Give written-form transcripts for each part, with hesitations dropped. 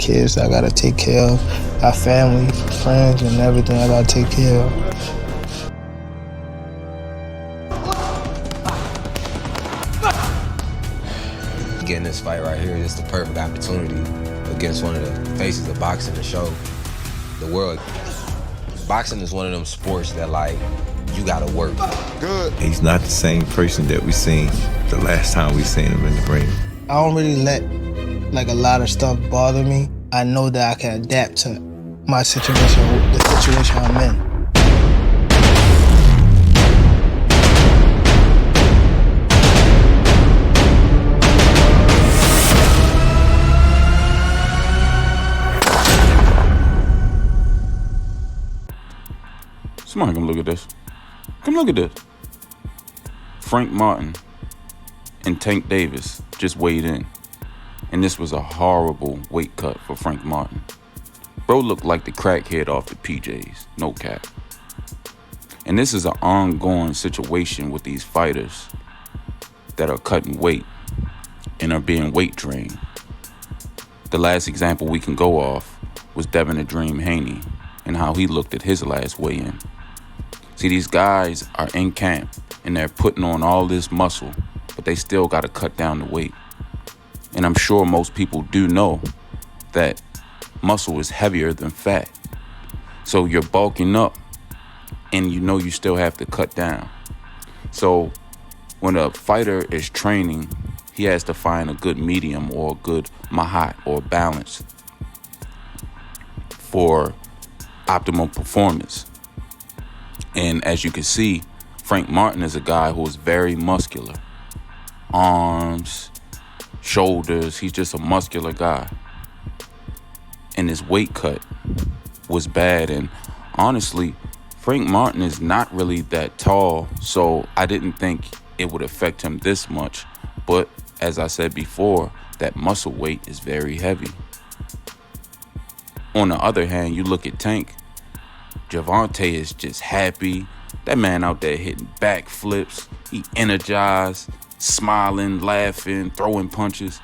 kids I gotta take care of. Got family, friends, and everything I gotta take care of. Getting this fight right here is the perfect opportunity against one of the faces of boxing to show the world. Boxing is one of them sports that, like, you gotta work. Good. He's not the same person that we seen the last time we seen him in the ring. I don't really let like a lot of stuff bother me. I know that I can adapt to my situation, the situation I'm in. Somebody come look at this. Come look at this. Frank Martin and Tank Davis just weighed in. And this was a horrible weight cut for Frank Martin. Bro looked like the crackhead off the PJs, no cap. And this is an ongoing situation with these fighters that are cutting weight and are being weight drained. The last example we can go off was Devin the Dream Haney and how he looked at his last weigh-in. See, these guys are in camp and they're putting on all this muscle, but they still got to cut down the weight. And I'm sure most people do know that muscle is heavier than fat. So you're bulking up and you know you still have to cut down. So when a fighter is training, he has to find a good medium or a good mahat or balance for optimal performance. And as you can see, Frank Martin is a guy who is very muscular. Arms, shoulders, he's just a muscular guy. And his weight cut was bad. And honestly, Frank Martin is not really that tall, so I didn't think it would affect him this much. But as I said before, that muscle weight is very heavy. On the other hand, you look at Tank, Gervonta is just happy. That man out there hitting backflips. He energized, smiling, laughing, throwing punches.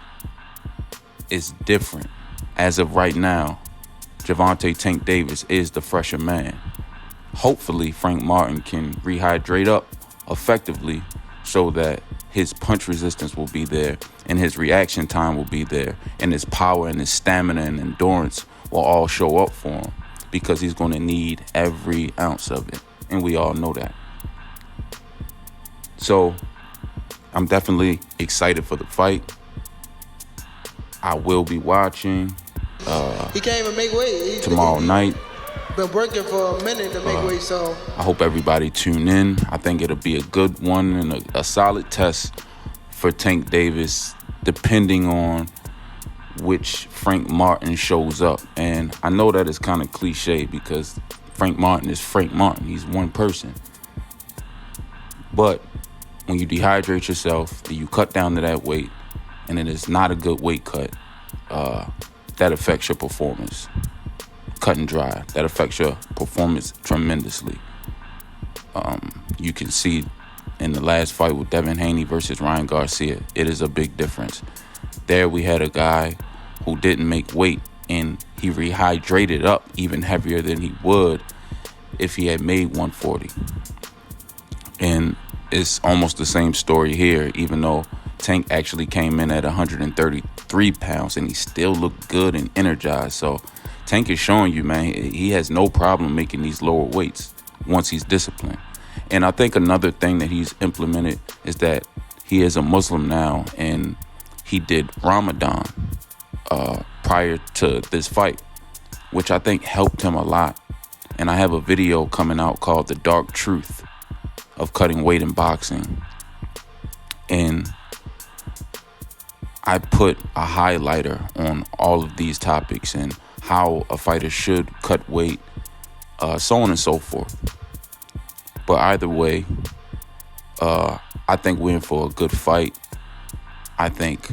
It's different. As of right now, Gervonta Tank Davis is the fresher man. Hopefully, Frank Martin can rehydrate up effectively so that his punch resistance will be there and his reaction time will be there and his power and his stamina and endurance will all show up for him, because he's going to need every ounce of it, and we all know that. So I'm definitely excited for the fight. I will be watching He can't even make weight. Tomorrow night. Been working for a minute to make weight, so I hope everybody tune in. I think it'll be a good one and a solid test for Tank Davis, depending on which Frank Martin shows up. And I know that is kind of cliche because Frank Martin is Frank Martin. He's one person. But when you dehydrate yourself and you cut down to that weight and it is not a good weight cut, that affects your performance. Cut and dry. That affects your performance tremendously. You can see in the last fight with Devin Haney versus Ryan Garcia, it is a big difference. There we had a guy who didn't make weight and he rehydrated up even heavier than he would if he had made 140. And it's almost the same story here, even though Tank actually came in at 133 pounds and he still looked good and energized. So Tank is showing you, man, he has no problem making these lower weights once he's disciplined. And I think another thing that he's implemented is that he is a Muslim now, and he did Ramadan prior to this fight, which I think helped him a lot. And I have a video coming out called The Dark Truth of Cutting Weight in Boxing. And I put a highlighter on all of these topics and how a fighter should cut weight, so on and so forth. But either way, I think we're in for a good fight. I think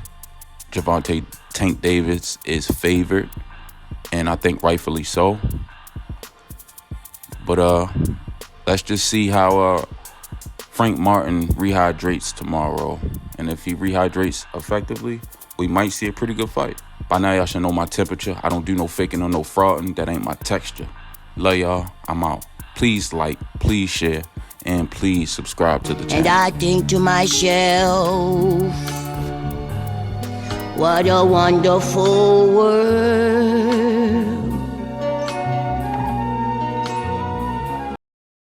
Gervonta Tank Davis is favored, and I think rightfully so. But let's just see how Frank Martin rehydrates tomorrow. And if he rehydrates effectively, we might see a pretty good fight. By now, y'all should know my temperature. I don't do no faking or no frauding. That ain't my texture. Love y'all. I'm out. Please like, please share, and please subscribe to the channel. And I think to myself, what a wonderful world.